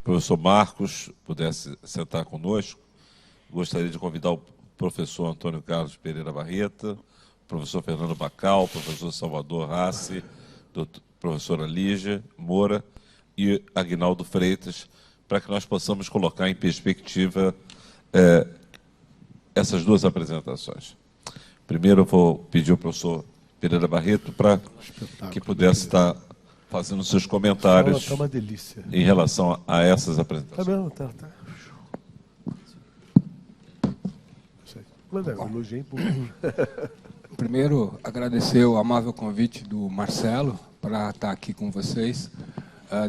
professor Marcos pudesse sentar conosco, gostaria de convidar o professor Antônio Carlos Pereira Barreta, o professor Fernando Bacal, o professor Salvador Rassi, professora Lígia Moura e Aguinaldo Freitas, para que nós possamos colocar em perspectiva essas duas apresentações. Primeiro, eu vou pedir ao professor Pereira Barreto para que pudesse estar fazendo seus comentários tá uma delícia. em relação a essas apresentações. Tá bom, tá. Mas elogio em público. Primeiro, agradecer o amável convite do Marcelo para estar aqui com vocês,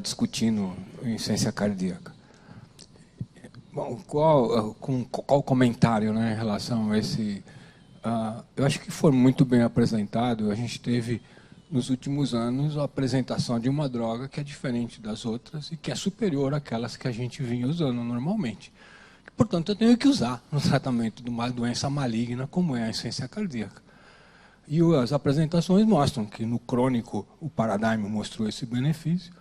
discutindo insuficiência cardíaca. Bom, qual comentário, né, em relação a esse... eu acho que foi muito bem apresentado. A gente teve, nos últimos anos, a apresentação de uma droga que é diferente das outras e que é superior àquelas que a gente vinha usando normalmente. Portanto, eu tenho que usar no tratamento de uma doença maligna como é a insuficiência cardíaca. E as apresentações mostram que no crônico o Paradigm mostrou esse benefício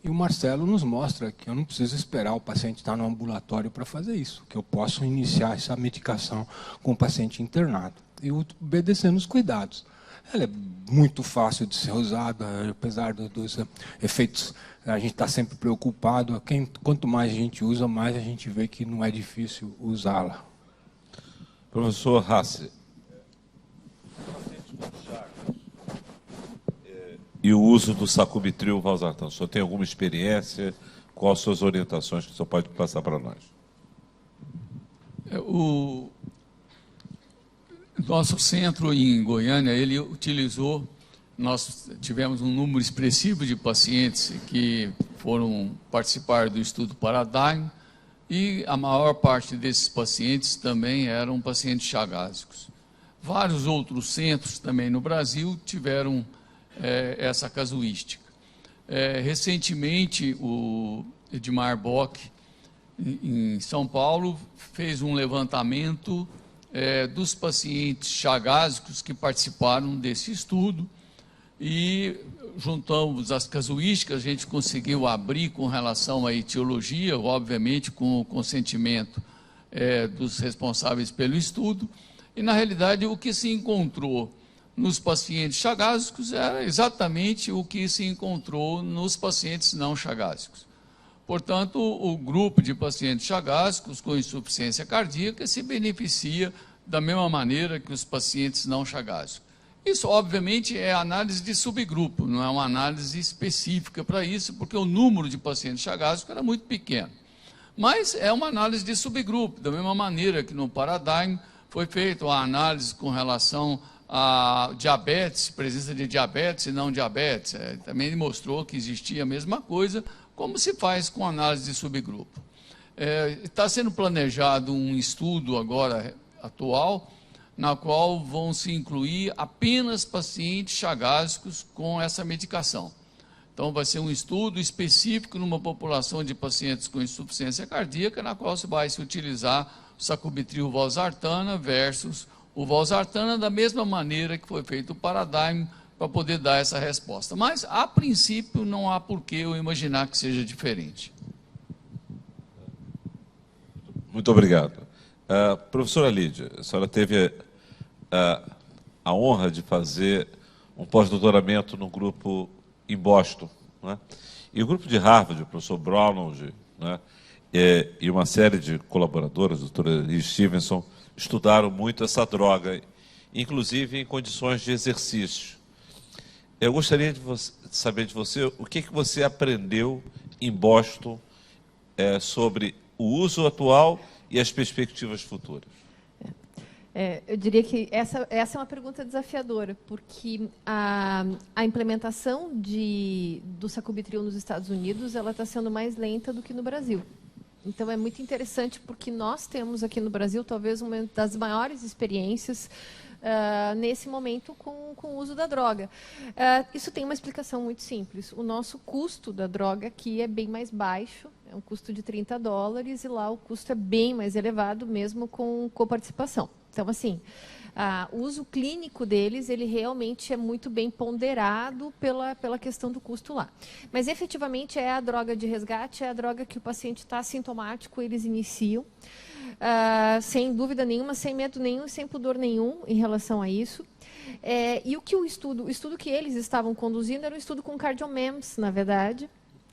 e o Marcelo nos mostra que eu não preciso esperar o paciente estar no ambulatório para fazer isso, que eu posso iniciar essa medicação com o paciente internado e obedecendo os cuidados. Ela é muito fácil de ser usada, apesar dos efeitos. A gente está sempre preocupado. Quanto mais a gente usa, mais a gente vê que não é difícil usá-la. Professor Rassi, e o uso do sacubitril valsartano, o senhor tem alguma experiência? Quais suas orientações que o senhor pode passar para nós? O nosso centro em Goiânia, ele utilizou, nós tivemos um número expressivo de pacientes que foram participar do estudo Paradigm e a maior parte desses pacientes também eram pacientes chagásicos. Vários outros centros também no Brasil tiveram essa casuística. Recentemente, o Edmar Bock, em São Paulo, fez um levantamento dos pacientes chagásicos que participaram desse estudo e juntamos as casuísticas, a gente conseguiu abrir com relação à etiologia, obviamente com o consentimento dos responsáveis pelo estudo, e na realidade o que se encontrou nos pacientes chagásicos era exatamente o que se encontrou nos pacientes não chagásicos. Portanto, o grupo de pacientes chagásicos com insuficiência cardíaca se beneficia da mesma maneira que os pacientes não chagásicos. Isso, obviamente, é análise de subgrupo, não é uma análise específica para isso, porque o número de pacientes chagásicos era muito pequeno. Mas é uma análise de subgrupo, da mesma maneira que no Paradigm foi feita a análise com relação a diabetes, presença de diabetes e não diabetes. Também ele mostrou que existia a mesma coisa, como se faz com análise de subgrupo. Está sendo planejado um estudo agora atual, na qual vão se incluir apenas pacientes chagásicos com essa medicação. Então, vai ser um estudo específico numa população de pacientes com insuficiência cardíaca, na qual vai se utilizar o sacubitril valsartana versus o valsartana, da mesma maneira que foi feito o Paradigm, para poder dar essa resposta. Mas, a princípio, não há por que eu imaginar que seja diferente. Muito obrigado. Professora Lídia, a senhora teve a honra de fazer um pós-doutoramento no grupo em Boston, né? E o grupo de Harvard, o professor Brownell, né, e uma série de colaboradores, a doutora Liz Stevenson, estudaram muito essa droga, inclusive em condições de exercício. Eu gostaria de saber de você o que você aprendeu em Boston sobre o uso atual e as perspectivas futuras. Eu diria que essa é uma pergunta desafiadora, porque a implementação do sacubitril nos Estados Unidos ela está sendo mais lenta do que no Brasil. Então, é muito interessante porque nós temos aqui no Brasil talvez uma das maiores experiências nesse momento com o uso da droga. Isso tem uma explicação muito simples. O nosso custo da droga aqui é bem mais baixo É um custo de $30 e lá o custo é bem mais elevado, mesmo com coparticipação. Então, assim, o uso clínico deles, ele realmente é muito bem ponderado pela questão do custo lá. Mas, efetivamente, é a droga de resgate, é a droga que o paciente está assintomático, eles iniciam, sem dúvida nenhuma, sem medo nenhum, sem pudor nenhum em relação a isso. E o estudo que eles estavam conduzindo era um estudo com CardioMEMS, na verdade.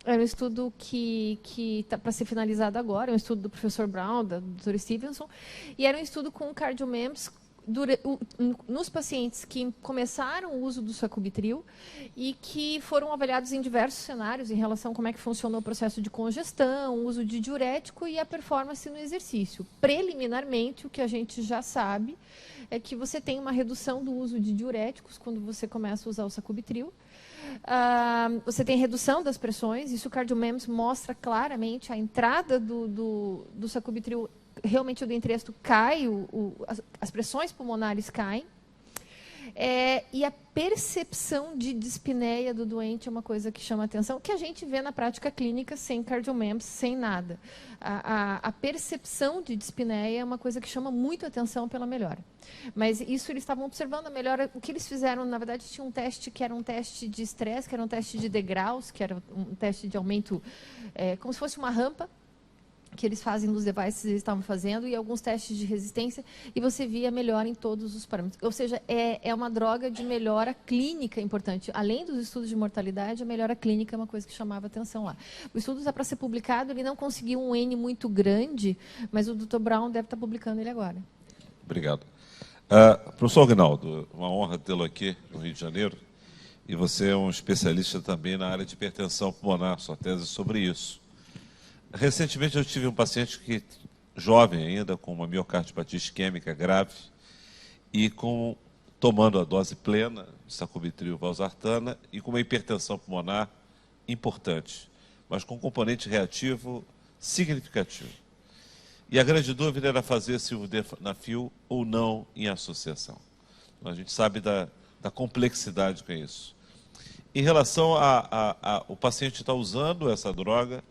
Era um estudo que está para ser finalizado agora, é um estudo do professor Brown, da doutora Stevenson, e era um estudo com CardioMEMS nos pacientes que começaram o uso do sacubitril e que foram avaliados em diversos cenários em relação a como é que funcionou o processo de congestão, o uso de diurético e a performance no exercício. Preliminarmente, o que a gente já sabe é que você tem uma redução do uso de diuréticos quando você começa a usar o sacubitril. Você tem redução das pressões, isso o CardioMEMS mostra claramente a entrada do sacubitril, realmente o do entresto cai, as pressões pulmonares caem, e a percepção de dispneia do doente é uma coisa que chama atenção, que a gente vê na prática clínica sem CardioMEMS, sem nada. A percepção de dispneia é uma coisa que chama muito atenção pela melhora. Mas isso eles estavam observando a melhora. O que eles fizeram, na verdade, tinha um teste que era um teste de estresse, que era um teste de degraus, que era um teste de aumento, como se fosse uma rampa, que eles fazem nos devices, eles estavam fazendo, e alguns testes de resistência, e você via melhora em todos os parâmetros. Ou seja, é uma droga de melhora clínica importante. Além dos estudos de mortalidade, a melhora clínica é uma coisa que chamava atenção lá. O estudo está para ser publicado, ele não conseguiu um N muito grande, mas o Dr. Brown deve estar publicando ele agora. Obrigado. Professor Aguinaldo, uma honra tê-lo aqui no Rio de Janeiro, e você é um especialista também na área de hipertensão pulmonar, sua tese é sobre isso. Recentemente eu tive um paciente jovem ainda, com uma miocardiopatia isquêmica grave e tomando a dose plena de sacubitril valsartana e com uma hipertensão pulmonar importante, mas com um componente reativo significativo. E a grande dúvida era fazer sildenafil ou não em associação. A gente sabe da complexidade que é isso. Em relação o paciente está usando essa droga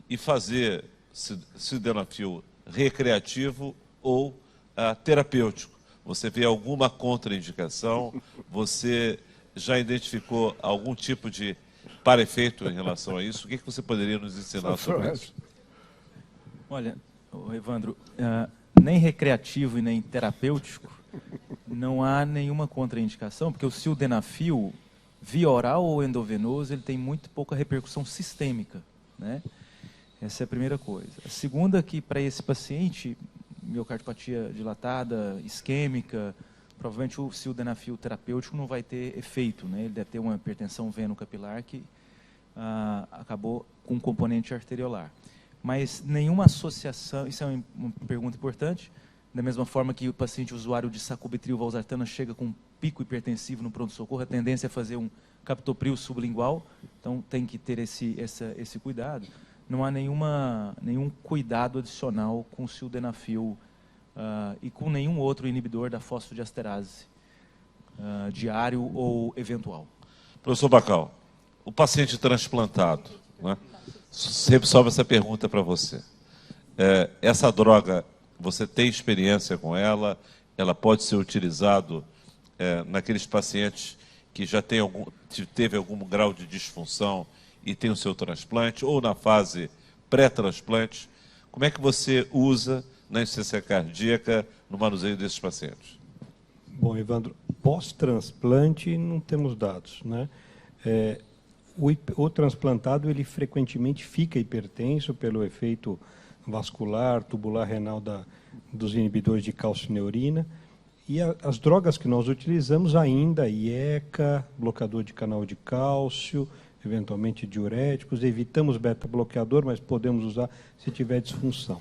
e fazer sildenafil recreativo ou terapêutico. Você vê alguma contraindicação? Você já identificou algum tipo de para-efeito em relação a isso? O que você poderia nos ensinar sobre isso? Olha, Evandro, nem recreativo e nem terapêutico, não há nenhuma contraindicação, porque o sildenafil, via oral ou endovenoso, ele tem muito pouca repercussão sistêmica, né? Essa é a primeira coisa. A segunda, que para esse paciente, miocardiopatia dilatada, isquêmica, provavelmente o sildenafil terapêutico não vai ter efeito, né? Ele deve ter uma hipertensão veno-capilar que acabou com um componente arteriolar. Mas nenhuma associação, isso é uma pergunta importante, da mesma forma que o paciente usuário de sacubitril valsartana chega com um pico hipertensivo no pronto-socorro, a tendência é fazer um captopril sublingual, então tem que ter esse cuidado. Não há nenhum cuidado adicional com o sildenafil e com nenhum outro inibidor da fosfodiesterase, diário ou eventual. Professor Bacal, o paciente transplantado, né? Sempre sobe essa pergunta para você. Essa droga, você tem experiência com ela? Ela pode ser utilizada naqueles pacientes que já teve algum grau de disfunção e tem o seu transplante, ou na fase pré-transplante? Como é que você usa na insuficiência cardíaca no manuseio desses pacientes? Bom, Evandro, pós-transplante não temos dados, né? O transplantado, ele frequentemente fica hipertenso pelo efeito vascular, tubular renal dos inibidores de calcineurina, e as drogas que nós utilizamos ainda, IECA, bloqueador de canal de cálcio, eventualmente diuréticos, evitamos beta-bloqueador, mas podemos usar se tiver disfunção.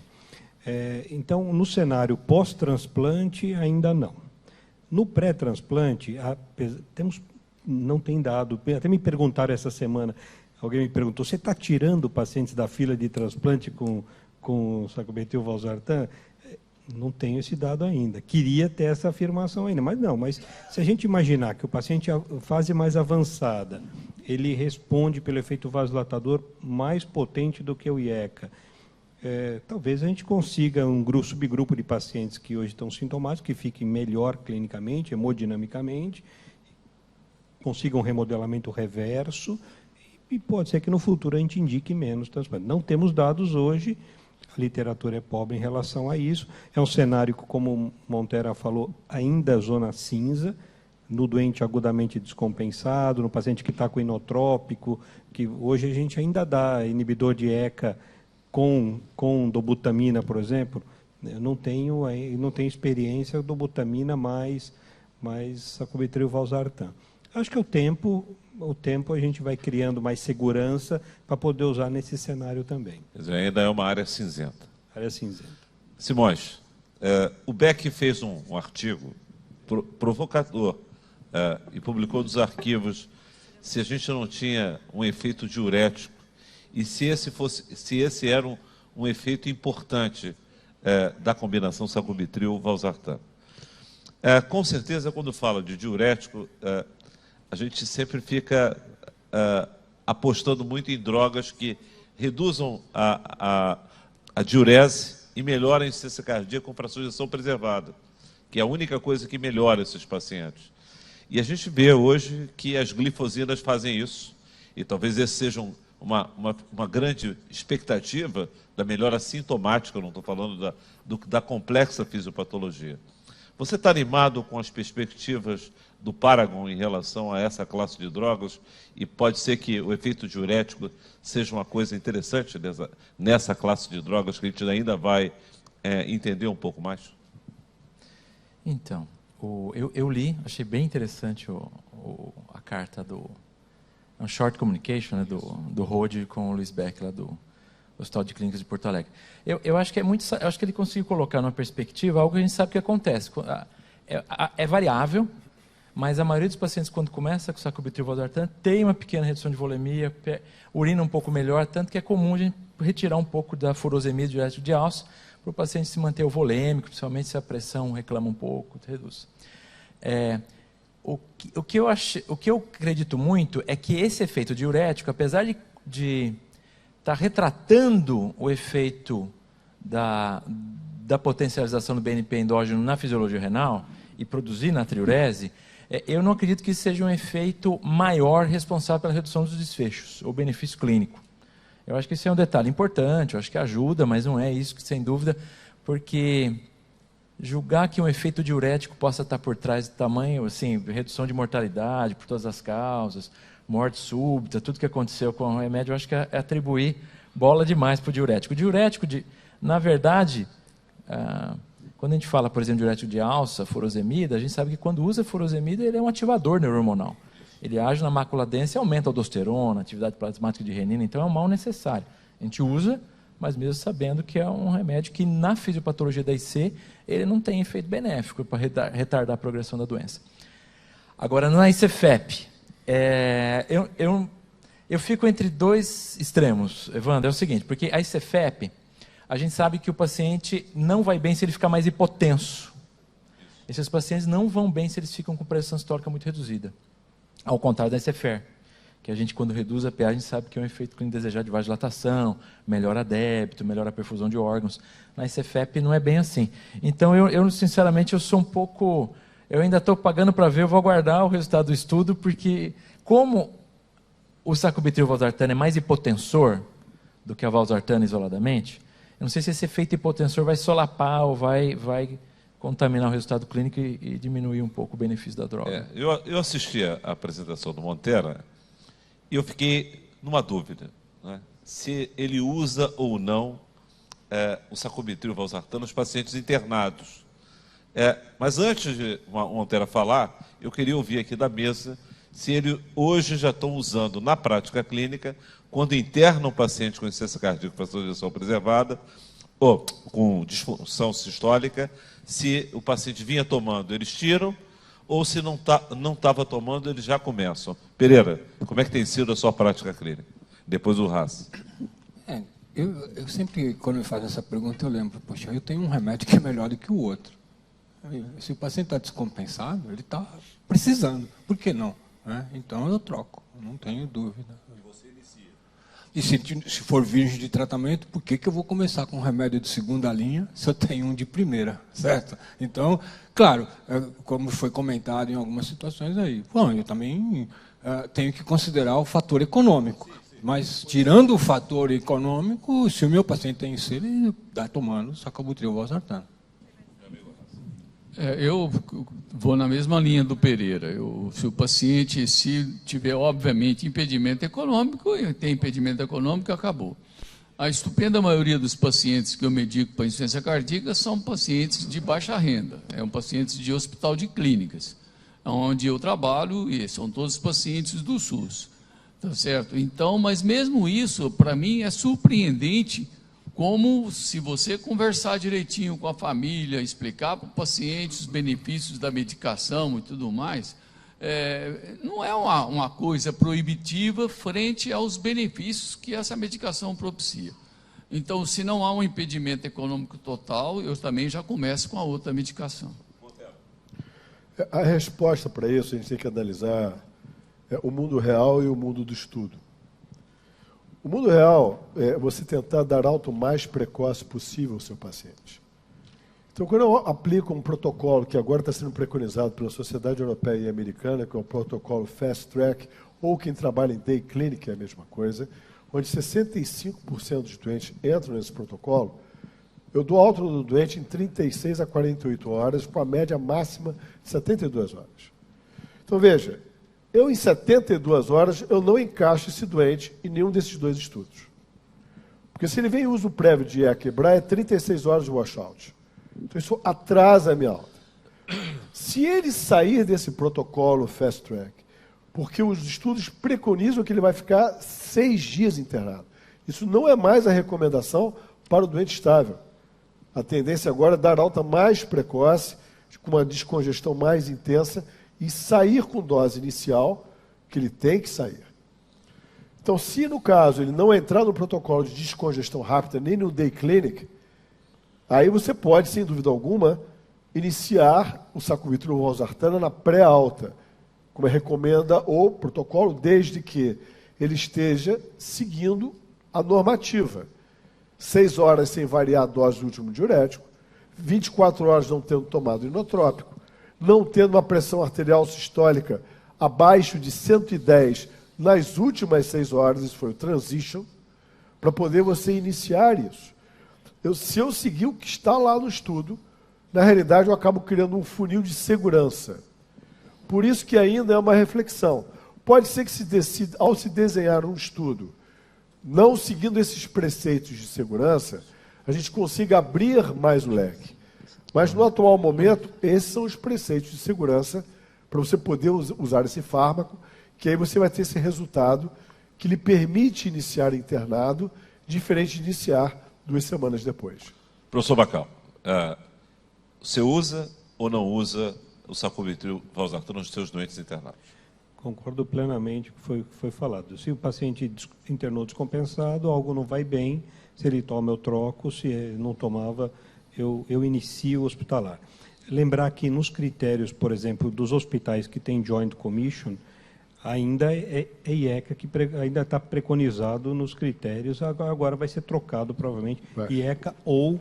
Então, no cenário pós-transplante, ainda não. No pré-transplante, não tem dado, até me perguntaram essa semana, alguém me perguntou, você está tirando pacientes da fila de transplante com sacubitril valsartana? Não tenho esse dado ainda. Queria ter essa afirmação ainda, mas não. Mas se a gente imaginar que o paciente, a fase mais avançada, ele responde pelo efeito vasodilatador mais potente do que o IECA, talvez a gente consiga um subgrupo de pacientes que hoje estão sintomáticos, que fiquem melhor clinicamente, hemodinamicamente, consigam um remodelamento reverso, e pode ser que no futuro a gente indique menos transplante. Não temos dados hoje, a literatura é pobre em relação a isso. É um cenário, como Montera falou, ainda zona cinza, no doente agudamente descompensado, no paciente que está com inotrópico, que hoje a gente ainda dá inibidor de ECA com dobutamina, por exemplo. Eu não tenho experiência do dobutamina mais sacubitril valsartan. Acho que o tempo a gente vai criando mais segurança para poder usar nesse cenário também. Quer dizer, ainda é uma área cinzenta. Área cinzenta. Simões, o Beck fez um artigo provocador e publicou nos arquivos se a gente não tinha um efeito diurético e se esse era um efeito importante da combinação sacubitril-valsartan. Com certeza, quando fala de diurético, a gente sempre fica apostando muito em drogas que reduzam a diurese e melhoram a insuficiência cardíaca com fração de ejeção preservada, que é a única coisa que melhora esses pacientes. E a gente vê hoje que as glifosinas fazem isso, e talvez esse seja uma grande expectativa da melhora sintomática, eu não estou falando da complexa fisiopatologia. Você está animado com as perspectivas do Paragon em relação a essa classe de drogas? E pode ser que o efeito diurético seja uma coisa interessante nessa classe de drogas que a gente ainda vai entender um pouco mais? Então, eu li, achei bem interessante a carta do Short Communication, né, do Rode com o Luiz Beck, lá do Hospital de Clínicas de Porto Alegre. Eu acho que eu acho que ele conseguiu colocar numa perspectiva algo que a gente sabe que acontece. É variável, mas a maioria dos pacientes, quando começa com sacubitril/valsartan, tem uma pequena redução de volemia, urina um pouco melhor, tanto que é comum a gente retirar um pouco da furosemia diurético de alça para o paciente se manter volêmico, principalmente se a pressão reclama um pouco, reduz. O que eu acredito muito é que esse efeito diurético, apesar de estar retratando o efeito da potencialização do BNP endógeno na fisiologia renal e produzir natriurese, eu não acredito que isso seja um efeito maior responsável pela redução dos desfechos, ou benefício clínico. Eu acho que isso é um detalhe importante, eu acho que ajuda, mas não é isso que, sem dúvida, porque julgar que um efeito diurético possa estar por trás do tamanho, assim, redução de mortalidade por todas as causas, morte súbita, tudo que aconteceu com o remédio, eu acho que é atribuir bola demais para o diurético. O diurético, na verdade, quando a gente fala, por exemplo, diurético de alça, furosemida, a gente sabe que quando usa furosemida, ele é um ativador neurohormonal. Ele age na mácula densa e aumenta a aldosterona, a atividade plasmática de renina, então é um mal necessário. A gente usa, mas mesmo sabendo que é um remédio que na fisiopatologia da IC, ele não tem efeito benéfico para retardar a progressão da doença. Agora, na ICFEP, eu fico entre dois extremos, Evandro, é o seguinte, porque a ICFEP, a gente sabe que o paciente não vai bem se ele ficar mais hipotenso. Esses pacientes não vão bem se eles ficam com pressão sistólica muito reduzida. Ao contrário da ICFER, que a gente, quando reduz a PA, a gente sabe que é um efeito clínico desejado de vasodilatação, melhora débito, melhora a perfusão de órgãos. Na ICFEP não é bem assim. Então, eu sinceramente, eu sou um pouco... Eu ainda estou pagando para ver, eu vou aguardar o resultado do estudo, porque como o sacubitril/valsartan é mais hipotensor do que a valsartan isoladamente, eu não sei se esse efeito hipotensor vai solapar ou vai contaminar o resultado clínico e diminuir um pouco o benefício da droga. Eu assisti a apresentação do Montera e eu fiquei numa dúvida, né, se ele usa ou não o sacubitril/valsartan nos pacientes internados. Mas antes de o Montera falar, eu queria ouvir aqui da mesa se ele hoje já estão usando na prática clínica, quando interna um paciente com insuficiência cardíaca com fração de ejeção preservada, ou com disfunção sistólica, se o paciente vinha tomando, eles tiram, ou se não estava tomando, eles já começam. Pereira, como é que tem sido a sua prática clínica? Depois o Haas. Eu sempre, quando me fazem essa pergunta, eu lembro, poxa, eu tenho um remédio que é melhor do que o outro. Se o paciente está descompensado, ele está precisando. Por que não? Então eu troco, não tenho dúvida. E se for virgem de tratamento, por que eu vou começar com um remédio de segunda linha se eu tenho um de primeira, certo? Então, claro, como foi comentado em algumas situações aí, bom, eu também tenho que considerar o fator econômico. Mas, tirando o fator econômico, se o meu paciente tem isso, ele está tomando sacubitril valsartano. Eu vou na mesma linha do Pereira. Se o paciente, se tiver, obviamente, impedimento econômico, tem impedimento econômico, acabou. A estupenda maioria dos pacientes que eu medico para insuficiência cardíaca são pacientes de baixa renda, pacientes de hospital de clínicas, onde eu trabalho, e são todos pacientes do SUS. Tá certo? Então, mas mesmo isso, para mim, é surpreendente como, se você conversar direitinho com a família, explicar para o paciente os benefícios da medicação e tudo mais, não é uma coisa proibitiva frente aos benefícios que essa medicação propicia. Então, se não há um impedimento econômico total, eu também já começo com a outra medicação. A resposta para isso, a gente tem que analisar o mundo real e o mundo do estudo. O mundo real é você tentar dar alta o mais precoce possível ao seu paciente. Então, quando eu aplico um protocolo que agora está sendo preconizado pela Sociedade Europeia e Americana, que é o protocolo Fast Track, ou quem trabalha em Day Clinic é a mesma coisa, onde 65% dos doentes entram nesse protocolo, eu dou alta do doente em 36 a 48 horas, com a média máxima de 72 horas. Então, veja, eu em 72 horas, eu não encaixo esse doente em nenhum desses dois estudos. Porque se ele vem em uso prévio de IECA quebrar, é 36 horas de washout. Então, isso atrasa a minha alta. Se ele sair desse protocolo Fast Track, porque os estudos preconizam que ele vai ficar 6 dias internado. Isso não é mais a recomendação para o doente estável. A tendência agora é dar alta mais precoce, com uma descongestão mais intensa, e sair com dose inicial, que ele tem que sair. Então, se no caso ele não entrar no protocolo de descongestão rápida, nem no Day Clinic, aí você pode, sem dúvida alguma, iniciar o sacubitril valsartana na pré-alta, como recomenda o protocolo, desde que ele esteja seguindo a normativa. 6 horas sem variar a dose do último diurético, 24 horas não tendo tomado inotrópico, não tendo uma pressão arterial sistólica abaixo de 110 nas últimas 6 horas, isso foi o transition, para poder você iniciar isso. Se eu seguir o que está lá no estudo, na realidade eu acabo criando um funil de segurança. Por isso que ainda é uma reflexão. Pode ser que se decida, ao se desenhar um estudo, não seguindo esses preceitos de segurança, a gente consiga abrir mais o leque. Mas, no atual momento, esses são os preceitos de segurança para você poder usar esse fármaco, que aí você vai ter esse resultado que lhe permite iniciar internado, diferente de iniciar 2 semanas depois. Professor Bacal, você usa ou não usa o sacubitril valsartano nos seus doentes internados? Concordo plenamente com o que foi falado. Se o paciente internou descompensado, algo não vai bem, se ele toma, eu troco, se não tomava, eu inicio o hospitalar. Lembrar que nos critérios, por exemplo, dos hospitais que têm Joint Commission, ainda é IECA que ainda está preconizado nos critérios, agora vai ser trocado, provavelmente, IECA ou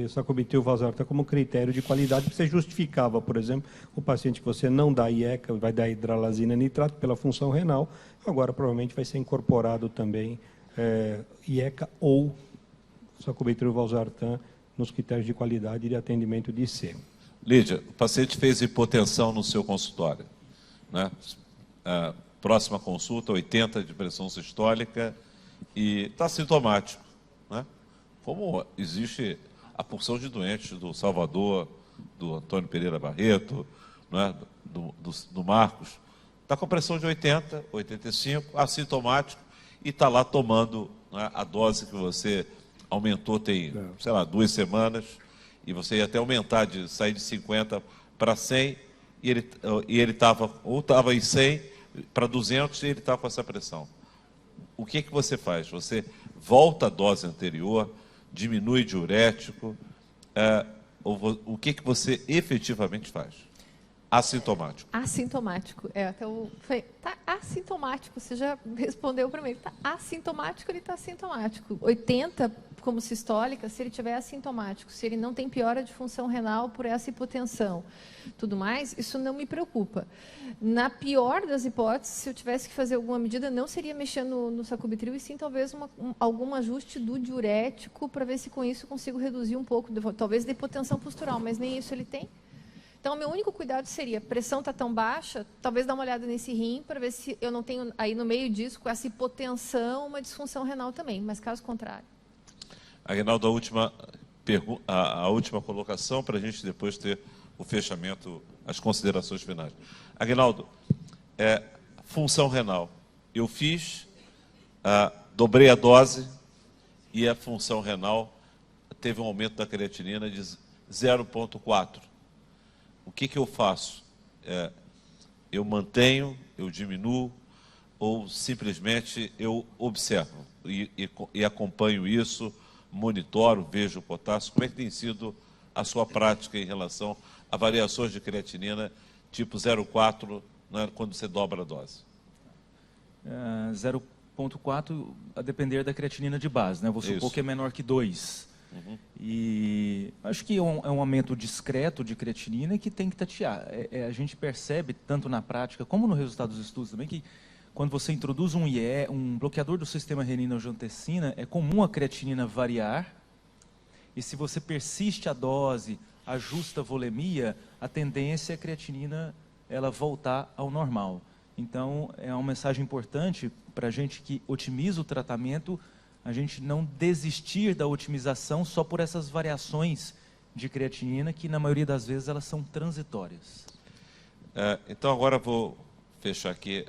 sacubitril valsartano como critério de qualidade, que você justificava, por exemplo, o paciente que você não dá IECA, vai dar hidralazina nitrato pela função renal, agora provavelmente vai ser incorporado também IECA ou sacubitril valsartano nos critérios de qualidade de atendimento de IC. Lídia, o paciente fez hipotensão no seu consultório, né? Próxima consulta, 80 de pressão sistólica e está sintomático, né? Como existe a porção de doentes do Salvador, do Antônio Pereira Barreto, né? do Marcos, está com pressão de 80, 85, assintomático, e está lá tomando, né, a dose que você aumentou tem, sei lá, 2 semanas, e você ia até aumentar, sair de 50 para 100, e ele estava em 100 para 200 e ele estava com essa pressão. O que você faz? Você volta à dose anterior, diminui diurético, o que você efetivamente faz? Assintomático. Assintomático. Até tá assintomático, você já respondeu para mim. Está assintomático, ele está assintomático. 80 como sistólica, se ele tiver assintomático, se ele não tem piora de função renal por essa hipotensão, tudo mais, isso não me preocupa. Na pior das hipóteses, se eu tivesse que fazer alguma medida, não seria mexer no sacubitril, e sim talvez algum ajuste do diurético, para ver se com isso eu consigo reduzir um pouco, talvez da hipotensão postural, mas nem isso ele tem. Então, meu único cuidado seria, pressão está tão baixa, talvez dar uma olhada nesse rim, para ver se eu não tenho aí no meio disso, com essa hipotensão, uma disfunção renal também, mas caso contrário. Aguinaldo, a última colocação, para a gente depois ter o fechamento, as considerações finais. Aguinaldo, função renal. Eu fiz, dobrei a dose e a função renal teve um aumento da creatinina de 0,4. O que eu faço? Eu mantenho, eu diminuo, ou simplesmente eu observo e acompanho isso, monitoro, vejo o potássio? Como é que tem sido a sua prática em relação a variações de creatinina tipo 0,4, né, quando você dobra a dose? 0,4 a depender da creatinina de base, né? Vou supor que é menor que 2. E acho que é um aumento discreto de creatinina que tem que tatear. A gente percebe, tanto na prática como no resultado dos estudos também, que quando você introduz um IE, um bloqueador do sistema renina-angiotensina, é comum a creatinina variar, e se você persiste a dose, ajusta a volemia, a tendência é a creatinina ela voltar ao normal. Então, é uma mensagem importante para a gente que otimiza o tratamento, a gente não desistir da otimização só por essas variações de creatinina, que na maioria das vezes elas são transitórias. Então agora vou fechar aqui,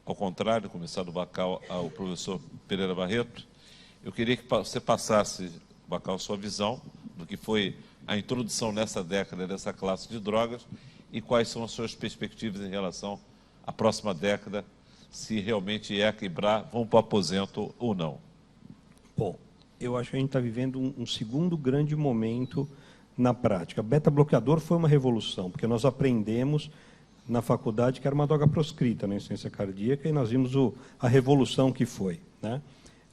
ao contrário, começar do Baccal ao professor Pereira Barreto. Eu queria que você passasse, Baccal, sua visão do que foi a introdução nessa década dessa classe de drogas e quais são as suas perspectivas em relação à próxima década, se realmente IECA e BRA vão para o aposento ou não. Bom, eu acho que a gente está vivendo um segundo grande momento na prática. Beta-bloqueador foi uma revolução, porque nós aprendemos na faculdade que era uma droga proscrita na insuficiência cardíaca e nós vimos a revolução que foi, né?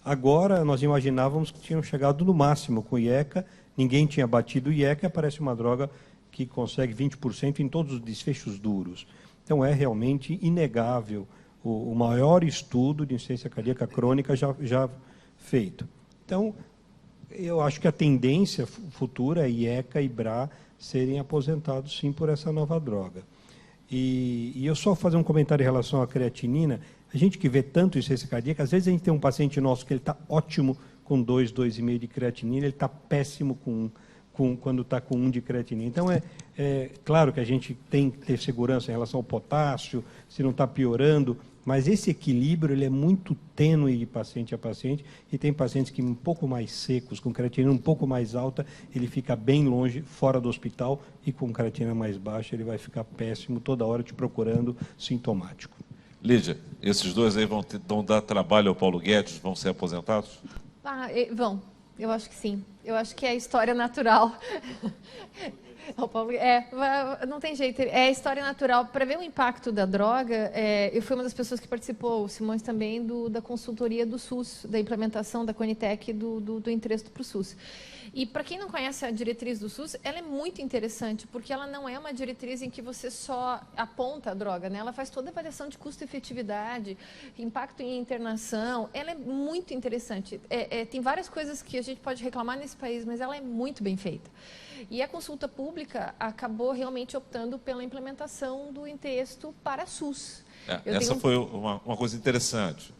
Agora, nós imaginávamos que tinham chegado no máximo com o IECA, ninguém tinha batido o IECA, aparece uma droga que consegue 20% em todos os desfechos duros. Então, é realmente inegável o maior estudo de insuficiência cardíaca crônica já feito. Então, eu acho que a tendência futura é IECA e BRA serem aposentados, sim, por essa nova droga. E eu só vou fazer um comentário em relação à creatinina. A gente que vê tanto insuficiência cardíaca, às vezes a gente tem um paciente nosso que ele está ótimo com 2, 2,5 de creatinina, ele está péssimo quando está com 1 de creatinina. Então, é claro que a gente tem que ter segurança em relação ao potássio, se não está piorando, mas esse equilíbrio ele é muito tênue de paciente a paciente, e tem pacientes que um pouco mais secos, com creatinina um pouco mais alta, ele fica bem longe, fora do hospital, e com creatinina mais baixa ele vai ficar péssimo, toda hora te procurando, sintomático. Lídia, esses dois aí vão dar trabalho ao Paulo Guedes, vão ser aposentados? Vão, eu acho que sim. Eu acho que é a história natural. O Paulo, não tem jeito, é a história natural. Para ver o impacto da droga, eu fui uma das pessoas que participou, o Simões também, da consultoria do SUS, da implementação da Conitec do Entresto para o SUS. E para quem não conhece a diretriz do SUS, ela é muito interessante, porque ela não é uma diretriz em que você só aponta a droga, né? Ela faz toda a avaliação de custo-efetividade, impacto em internação, ela é muito interessante. Tem várias coisas que a gente pode reclamar nesse país, mas ela é muito bem feita. E a consulta pública acabou realmente optando pela implementação do Entresto para SUS. Essa foi uma coisa interessante,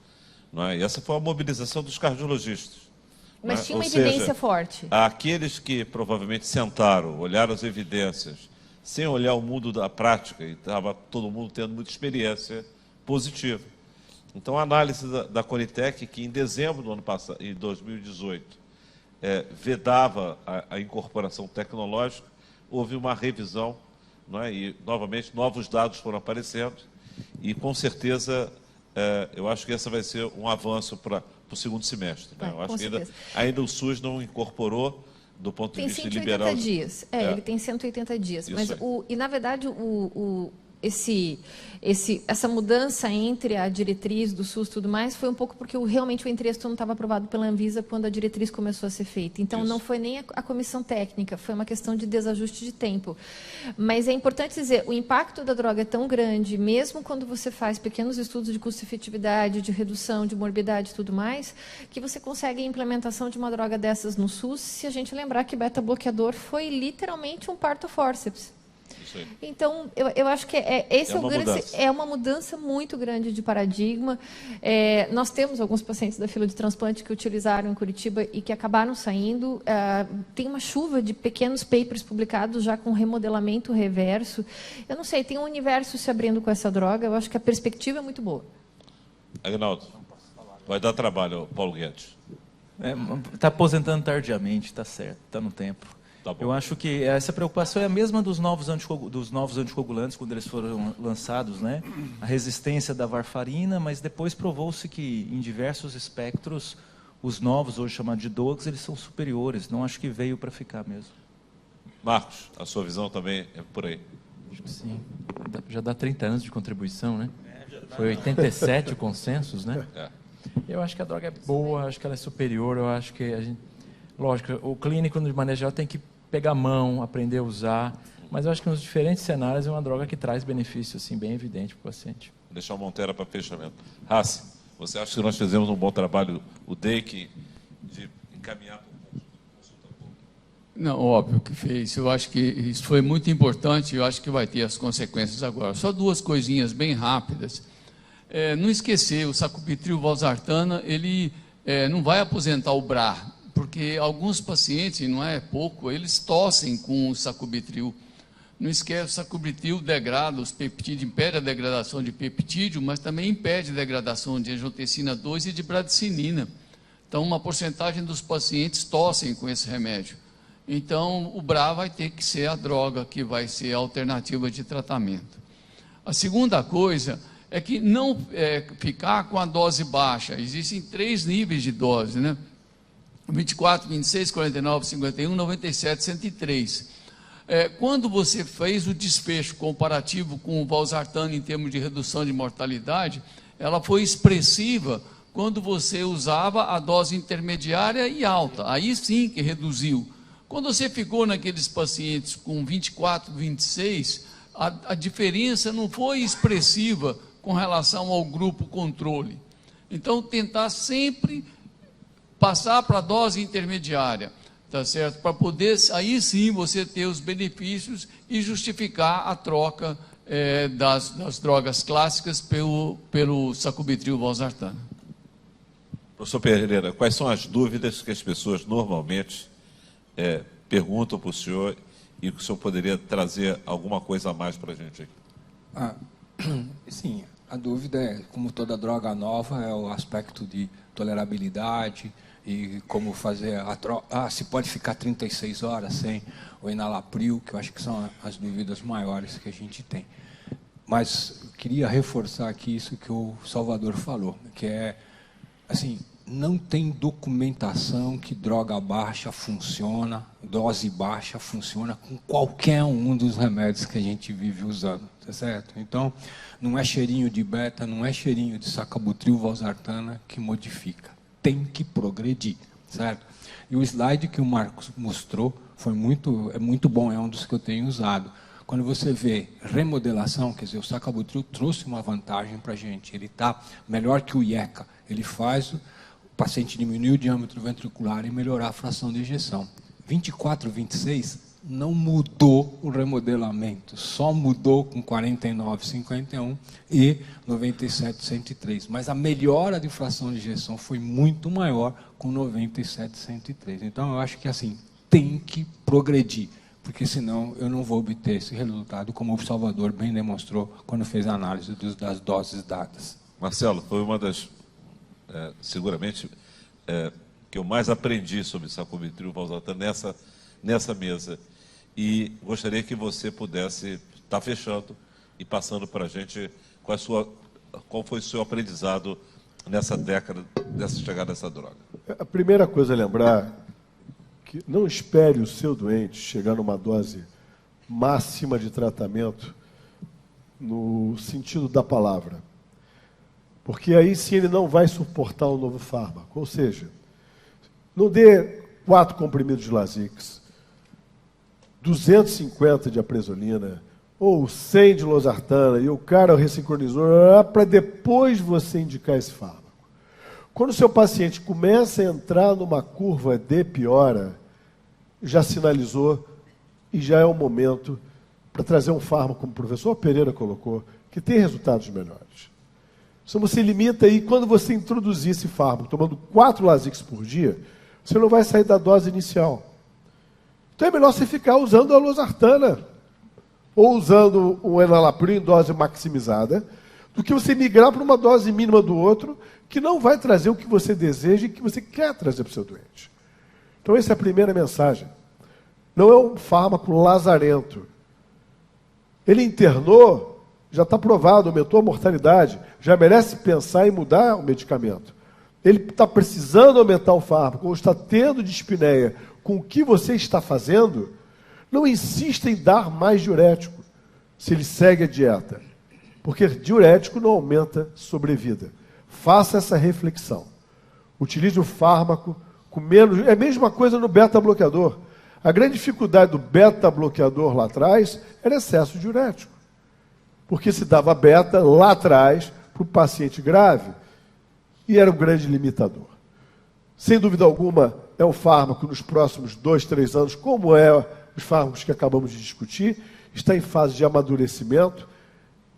não é? E essa foi a mobilização dos cardiologistas. Mas tinha uma evidência forte. Aqueles que provavelmente sentaram, olharam as evidências, sem olhar o mundo da prática, e estava todo mundo tendo muita experiência positiva. Então, a análise da Conitec, que em dezembro do ano passado, em 2018, vedava a incorporação tecnológica, houve uma revisão, não é? E, novamente, novos dados foram aparecendo, e, com certeza, eu acho que esse vai ser um avanço para o segundo semestre. Né? Vai, Eu acho com que certeza. ainda o SUS não incorporou, do ponto de Tem vista 180 liberal. dias. Ele tem 180 dias. Isso Mas, aí. e na verdade, essa mudança entre a diretriz do SUS e tudo mais foi um pouco porque realmente o entresto não estava aprovado pela Anvisa quando a diretriz começou a ser feita. Então, Isso. não foi nem a comissão técnica, foi uma questão de desajuste de tempo. Mas é importante dizer, o impacto da droga é tão grande, mesmo quando você faz pequenos estudos de custo-efetividade, de redução de morbidade e tudo mais, que você consegue a implementação de uma droga dessas no SUS, se a gente lembrar que beta-bloqueador foi literalmente um parto fórceps. Isso aí. Então, eu acho que é uma mudança muito grande de paradigma. Nós temos alguns pacientes da fila de transplante que utilizaram em Curitiba e que acabaram saindo. Tem uma chuva de pequenos papers publicados já com remodelamento reverso. Eu não sei, tem um universo se abrindo com essa droga. Eu acho que a perspectiva é muito boa. Agnaldo, vai dar trabalho, Paulo Guedes. Está aposentando tardiamente, está certo, está no tempo. Tá bom. Eu acho que essa preocupação é a mesma dos novos anticoagulantes, quando eles foram lançados, né? A resistência da varfarina, mas depois provou-se que em diversos espectros, os novos, hoje chamados de DOACs, eles são superiores. Não acho que veio para ficar mesmo. Marcos, a sua visão também é por aí. Acho que sim. Já dá 30 anos de contribuição, né? Foi 87 o consensus, né? Eu acho que a droga é boa, acho que ela é superior, eu acho que a gente... Lógico, o clínico, de maneira geral, tem que pegar a mão, aprender a usar, mas eu acho que nos diferentes cenários é uma droga que traz benefício assim, bem evidente para o paciente. Vou deixar o Monteiro para fechamento. Rassi, você acha que nós fizemos um bom trabalho, o DEIC, de encaminhar para consulta pública? Não, óbvio que fez. Eu acho que isso foi muito importante e eu acho que vai ter as consequências agora. Só duas coisinhas bem rápidas. Não esquecer, o sacubitril valsartana, ele não vai aposentar o BRA, porque alguns pacientes, e não é pouco, eles tossem com o sacubitril. Não esquece, o sacubitril degrada os peptídeos, impede a degradação de peptídeo, mas também impede a degradação de angiotensina 2 e de bradicinina. Então, uma porcentagem dos pacientes tossem com esse remédio. Então, o BRA vai ter que ser a droga que vai ser a alternativa de tratamento. A segunda coisa é que não ficar com a dose baixa. Existem 3 níveis de dose, né? 24, 26, 49, 51, 97, 103. Quando você fez o desfecho comparativo com o valsartana em termos de redução de mortalidade, ela foi expressiva quando você usava a dose intermediária e alta. Aí sim que reduziu. Quando você ficou naqueles pacientes com 24, 26, a diferença não foi expressiva com relação ao grupo controle. Então, tentar sempre passar para a dose intermediária, tá certo? Para poder, aí sim, você ter os benefícios e justificar a troca das drogas clássicas pelo sacubitril valsartana. Professor Pereira, quais são as dúvidas que as pessoas normalmente perguntam para o senhor e que o senhor poderia trazer alguma coisa a mais para a gente aqui? Sim, a dúvida é, como toda droga nova, é o aspecto de tolerabilidade e como fazer a troca. Se pode ficar 36 horas sem o enalapril, que eu acho que são as dúvidas maiores que a gente tem. Mas eu queria reforçar aqui isso que o Salvador falou, que é, assim, não tem documentação que droga baixa funciona, dose baixa funciona com qualquer um dos remédios que a gente vive usando, tá certo? Então, não é cheirinho de beta, não é cheirinho de sacubitril valsartana que modifica. Tem que progredir, certo? E o slide que o Marcos mostrou é muito bom, é um dos que eu tenho usado. Quando você vê remodelação, quer dizer, o sacubitril trouxe uma vantagem para a gente. Ele está melhor que o IECA. Ele faz o paciente diminuir o diâmetro ventricular e melhorar a fração de ejeção. 24, 26 não mudou o remodelamento, só mudou com 49, 51 e 97, 103. Mas a melhora de fração de ejeção foi muito maior com 97, 103. Então, eu acho que assim, tem que progredir, porque senão eu não vou obter esse resultado, como o Salvador bem demonstrou quando fez a análise das doses dadas. Marcelo, foi uma das, seguramente, que eu mais aprendi sobre sacubitril valsartana nessa mesa. E gostaria que você pudesse estar fechando e passando para a gente qual foi o seu aprendizado nessa década, dessa chegada dessa droga? A primeira coisa a lembrar que não espere o seu doente chegar numa dose máxima de tratamento no sentido da palavra. Porque aí sim ele não vai suportar o novo fármaco. Ou seja, não dê 4 comprimidos de Lasix, 250 de apresolina, ou 100 de losartana, e o cara ressincronizou, para depois você indicar esse fármaco. Quando o seu paciente começa a entrar numa curva de piora, já sinalizou e já é o momento para trazer um fármaco, como o professor Pereira colocou, que tem resultados melhores. Se você limita aí, quando você introduzir esse fármaco, tomando 4 Lasix por dia, você não vai sair da dose inicial. Então é melhor você ficar usando a losartana, ou usando o enalapril em dose maximizada, do que você migrar para uma dose mínima do outro, que não vai trazer o que você deseja e que você quer trazer para o seu doente. Então essa é a primeira mensagem. Não é um fármaco lazarento. Ele internou, já está provado, aumentou a mortalidade, já merece pensar em mudar o medicamento. Ele está precisando aumentar o fármaco, ou está tendo dispneia com o que você está fazendo, não insista em dar mais diurético, se ele segue a dieta. Porque diurético não aumenta sobrevida. Faça essa reflexão. Utilize o fármaco com menos... É a mesma coisa no beta-bloqueador. A grande dificuldade do beta-bloqueador lá atrás era excesso de diurético. Porque se dava beta lá atrás para o paciente grave e era um grande limitador. Sem dúvida alguma, é um fármaco nos próximos 2, 3 anos, como os fármacos que acabamos de discutir, está em fase de amadurecimento,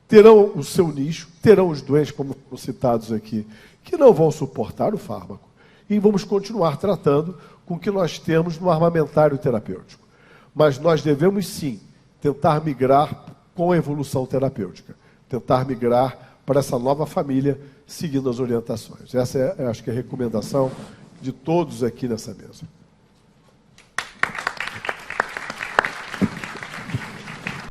terão o seu nicho, terão os doentes, como citados aqui, que não vão suportar o fármaco. E vamos continuar tratando com o que nós temos no armamentário terapêutico. Mas nós devemos, sim, tentar migrar com a evolução terapêutica, tentar migrar para essa nova família, seguindo as orientações. Essa é, acho que, a recomendação de todos aqui nessa mesa.